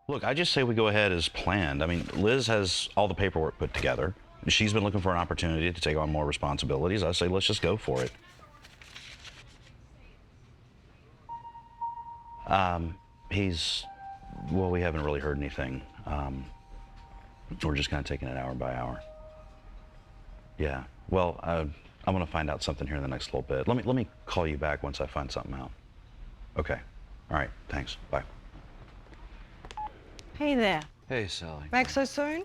Look, I just say we go ahead as planned. I mean, Liz has all the paperwork put together. She's been looking for an opportunity to take on more responsibilities. I say let's just go for it. Well, we haven't really heard anything. We're just kind of taking it hour by hour. Yeah, well, I'm gonna find out something here in the next little bit. Let me call you back once I find something out. Okay, all right, thanks, bye. Hey there. Hey, Sally. Back so soon?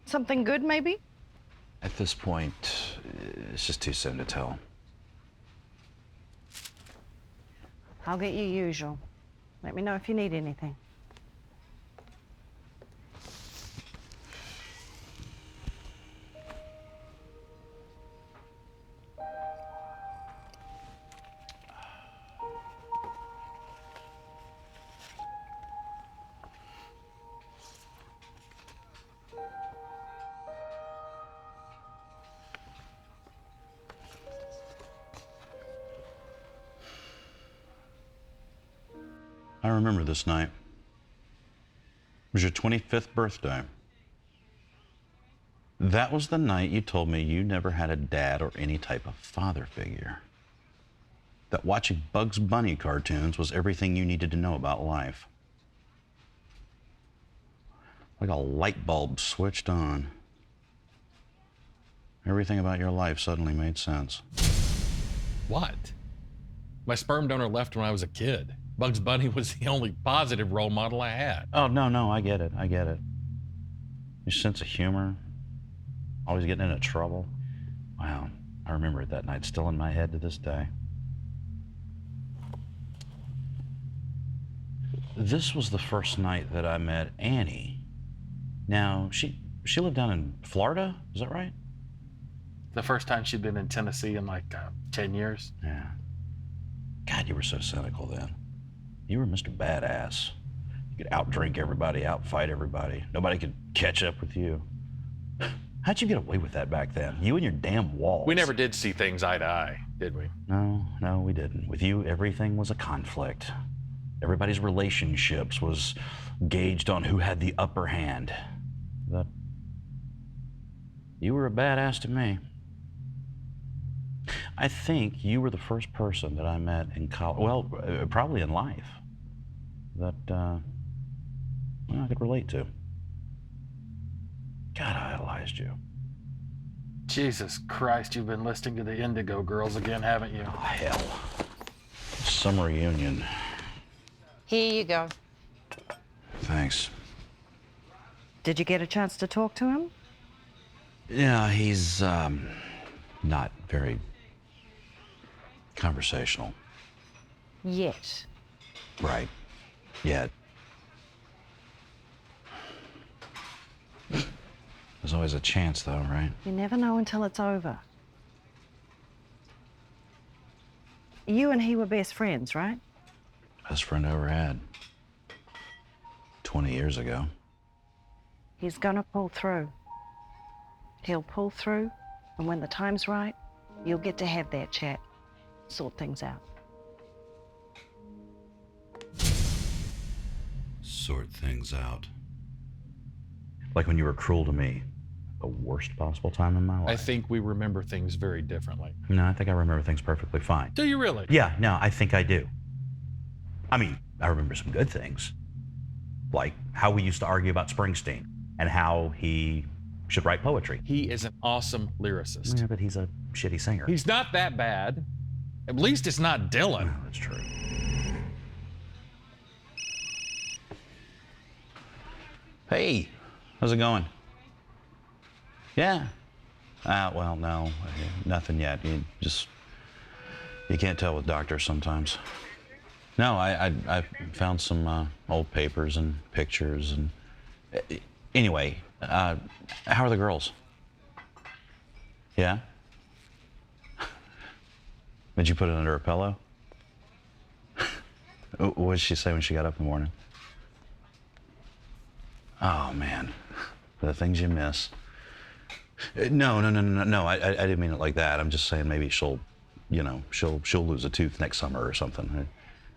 Something good, maybe? At this point, it's just too soon to tell. I'll get you usual. Let me know if you need anything. I remember this night. It was your 25th birthday. That was the night you told me you never had a dad or any type of father figure. That watching Bugs Bunny cartoons was everything you needed to know about life. Like a light bulb switched on. Everything about your life suddenly made sense. What? My sperm donor left when I was a kid. Bugs Bunny was the only positive role model I had. Oh, no, I get it. Your sense of humor, always getting into trouble. Wow, I remember it that night, still in my head to this day. This was the first night that I met Annie. Now, she lived down in Florida, is that right? The first time she'd been in Tennessee in like 10 years. Yeah. God, you were so cynical then. You were Mr. Badass. You could outdrink everybody, outfight everybody. Nobody could catch up with you. How'd you get away with that back then? You and your damn walls. We never did see things eye to eye, did we? No, we didn't. With you, everything was a conflict. Everybody's relationships was gauged on who had the upper hand. But you were a badass to me. I think you were the first person that I met in college, well, probably in life, that I could relate to. God, I idolized you. Jesus Christ, you've been listening to the Indigo Girls again, haven't you? Oh, hell. Summer reunion. Here you go. Thanks. Did you get a chance to talk to him? Yeah, he's not very conversational. Yet. Right. Yet. There's always a chance, though, right? You never know until it's over. You and he were best friends, right? Best friend I ever had. 20 years ago. He's gonna pull through. He'll pull through, and when the time's right, you'll get to have that chat, sort things out. Sort things out. Like when you were cruel to me, the worst possible time in my life. I think we remember things very differently. No, I think I remember things perfectly fine. Do you really? Yeah, no, I think I do. I mean, I remember some good things. Like how we used to argue about Springsteen and how he should write poetry. He is an awesome lyricist. Yeah, but he's a shitty singer. He's not that bad. At least it's not Dylan. Well, that's true. Hey, how's it going? Yeah. Well, no, nothing yet. You can't tell with doctors sometimes. No, I found some old papers and pictures and anyway, how are the girls? Yeah? Did you put it under a pillow? What did she say when she got up in the morning? Oh man, the things you miss. No. I didn't mean it like that. I'm just saying maybe she'll lose a tooth next summer or something.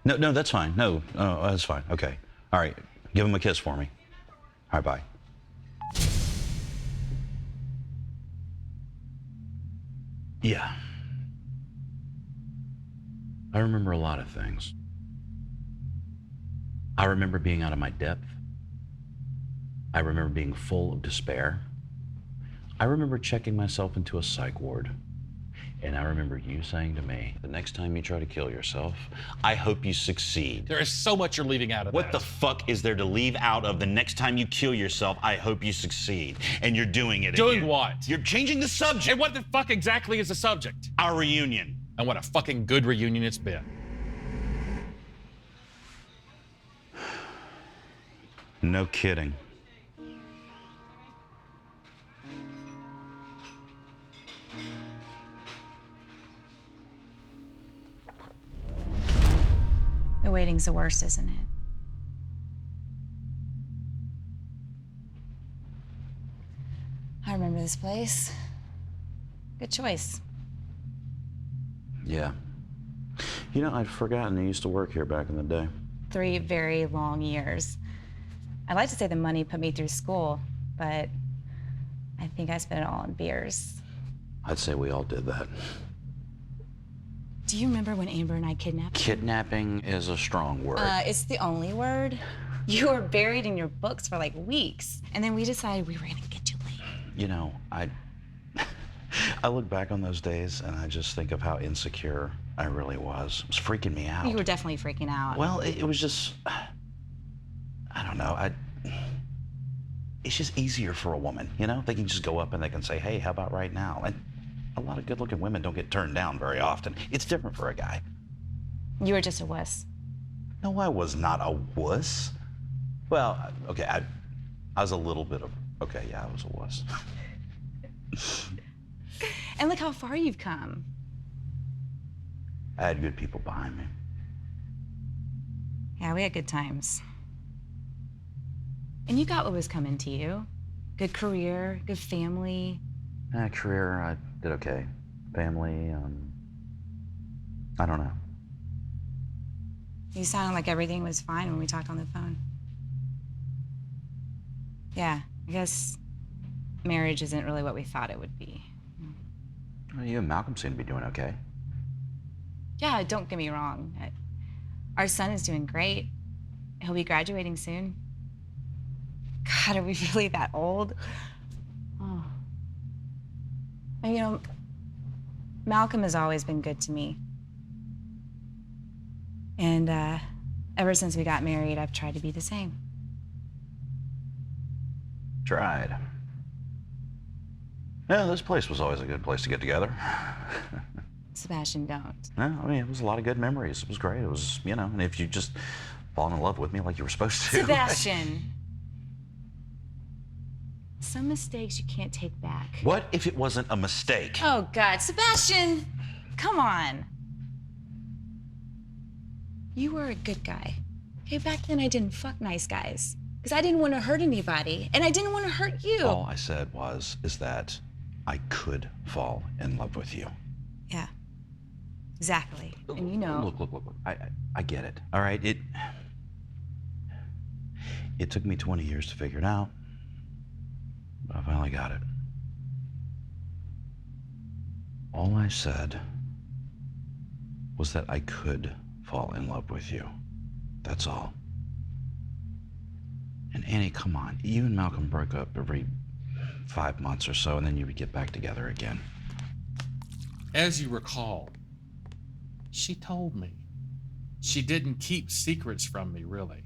No, that's fine. No, that's fine. Okay, all right. Give him a kiss for me. All right, bye. Yeah. I remember a lot of things. I remember being out of my depth. I remember being full of despair. I remember checking myself into a psych ward. And I remember you saying to me, the next time you try to kill yourself, I hope you succeed. There is so much you're leaving out of What that. the fuck is there to leave out of the next time you kill yourself, I hope you succeed? And you're doing it Doing again. what? You're changing the subject. And what the fuck exactly is the subject? Our reunion. And what a fucking good reunion it's been. No kidding. The waiting's the worst, isn't it? I remember this place. Good choice. Yeah. You know, I'd forgotten you used to work here back in the day. 3 very long years. I'd like to say the money put me through school, but I think I spent it all on beers. I'd say we all did that. Do you remember when Amber and I kidnapped you? Kidnapping is a strong word. It's the only word. You were buried in your books for like weeks, and then we decided we were gonna get you later. You know, I look back on those days and I just think of how insecure I really was. It was freaking me out. You were definitely freaking out. Well, it was just, I don't know. It's just easier for a woman, you know? They can just go up and they can say, hey, how about right now? And a lot of good-looking women don't get turned down very often. It's different for a guy. You were just a wuss. No, I was not a wuss. Well, okay, I was a little bit of, okay, yeah, I was a wuss. And look how far you've come. I had good people behind me. Yeah, we had good times. And you got what was coming to you. Good career, good family. Career, I did okay. Family, I don't know. You sounded like everything was fine when we talked on the phone. Yeah, I guess marriage isn't really what we thought it would be. Well, you and Malcolm seem to be doing okay. Yeah, don't get me wrong. Our son is doing great. He'll be graduating soon. God, are we really that old? Oh. And, you know, Malcolm has always been good to me. And ever since we got married, I've tried to be the same. Tried. Yeah, this place was always a good place to get together. Sebastian, don't. No, I mean, it was a lot of good memories. It was great. It was, you know, and if you just fall in love with me like you were supposed to. Sebastian! Some mistakes you can't take back. What if it wasn't a mistake? Oh, God. Sebastian! Come on. You were a good guy. Hey, back then I didn't fuck nice guys. Because I didn't want to hurt anybody. And I didn't want to hurt you. All I said is that I could fall in love with you. Yeah. Exactly. And you know. Look. I get it. All right, it took me 20 years to figure it out. But I finally got it. All I said was that I could fall in love with you. That's all. And Annie, come on. You and Malcolm broke up every 5 months or so, and then you would get back together again. As you recall, she told me. She didn't keep secrets from me, really.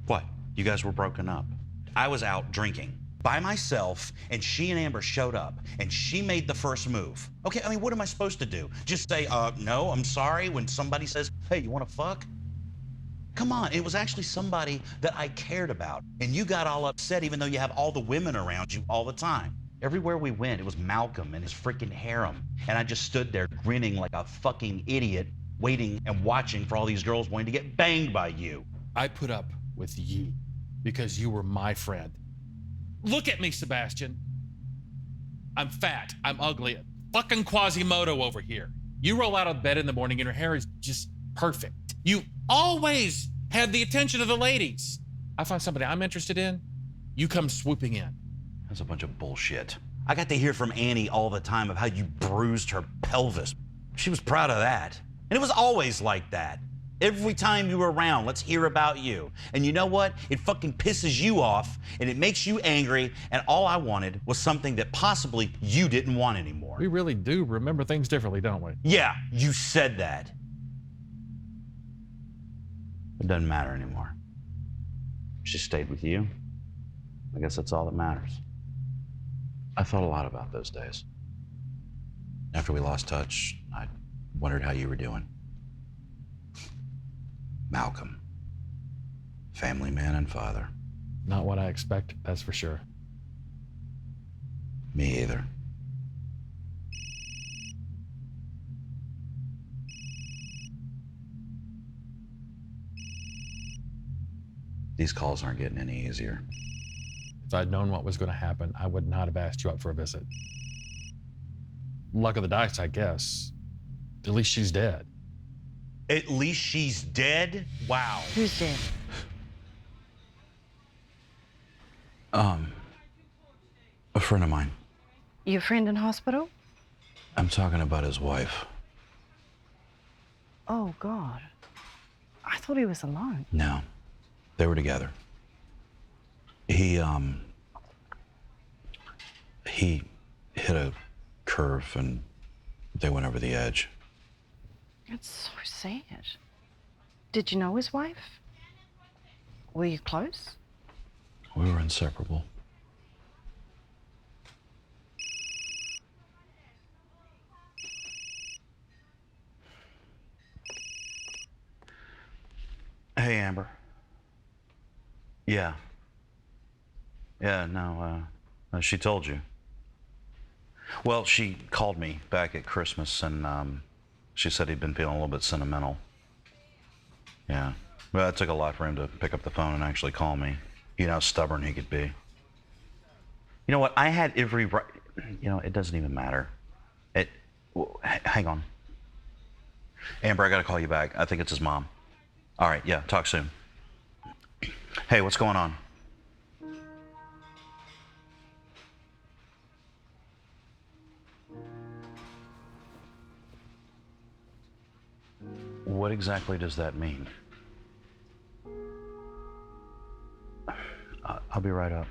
What? You guys were broken up. I was out drinking by myself, and she and Amber showed up, and she made the first move. Okay, I mean, what am I supposed to do? Just say, no, I'm sorry, when somebody says, hey, you want to fuck? Come on, it was actually somebody that I cared about, and you got all upset even though you have all the women around you all the time. Everywhere we went, it was Malcolm and his freaking harem, and I just stood there grinning like a fucking idiot, waiting and watching for all these girls wanting to get banged by you. I put up with you because you were my friend. Look at me, Sebastian. I'm fat, I'm ugly, fucking Quasimodo over here. You roll out of bed in the morning and your hair is just perfect. You always have the attention of the ladies. I find somebody I'm interested in, you come swooping in. That's a bunch of bullshit. I got to hear from Annie all the time of how you bruised her pelvis. She was proud of that. And it was always like that. Every time you were around, let's hear about you. And you know what? It fucking pisses you off and it makes you angry. And all I wanted was something that possibly you didn't want anymore. We really do remember things differently, don't we? Yeah, you said that. It doesn't matter anymore. She stayed with you. I guess that's all that matters. I thought a lot about those days. After we lost touch, I wondered how you were doing. Malcolm. Family man and father. Not what I expected, that's for sure. Me either. These calls aren't getting any easier. If I'd known what was going to happen, I would not have asked you up for a visit. Luck of the dice, I guess. At least she's dead. At least she's dead? Wow. Who's dead? A friend of mine. Your friend in hospital? I'm talking about his wife. Oh, God. I thought he was alone. No, they were together. He hit a curve and they went over the edge. It's so sad. Did you know his wife? Were you close? We were inseparable. Hey, Amber. Yeah. Yeah, no, she told you. Well, she called me back at Christmas and she said he'd been feeling a little bit sentimental. Yeah. Well, it took a lot for him to pick up the phone and actually call me. You know how stubborn he could be. You know what? I had every right. You know, it doesn't even matter. Hang on. Amber, I gotta call you back. I think it's his mom. All right, yeah, talk soon. Hey, what's going on? What exactly does that mean? I'll be right up.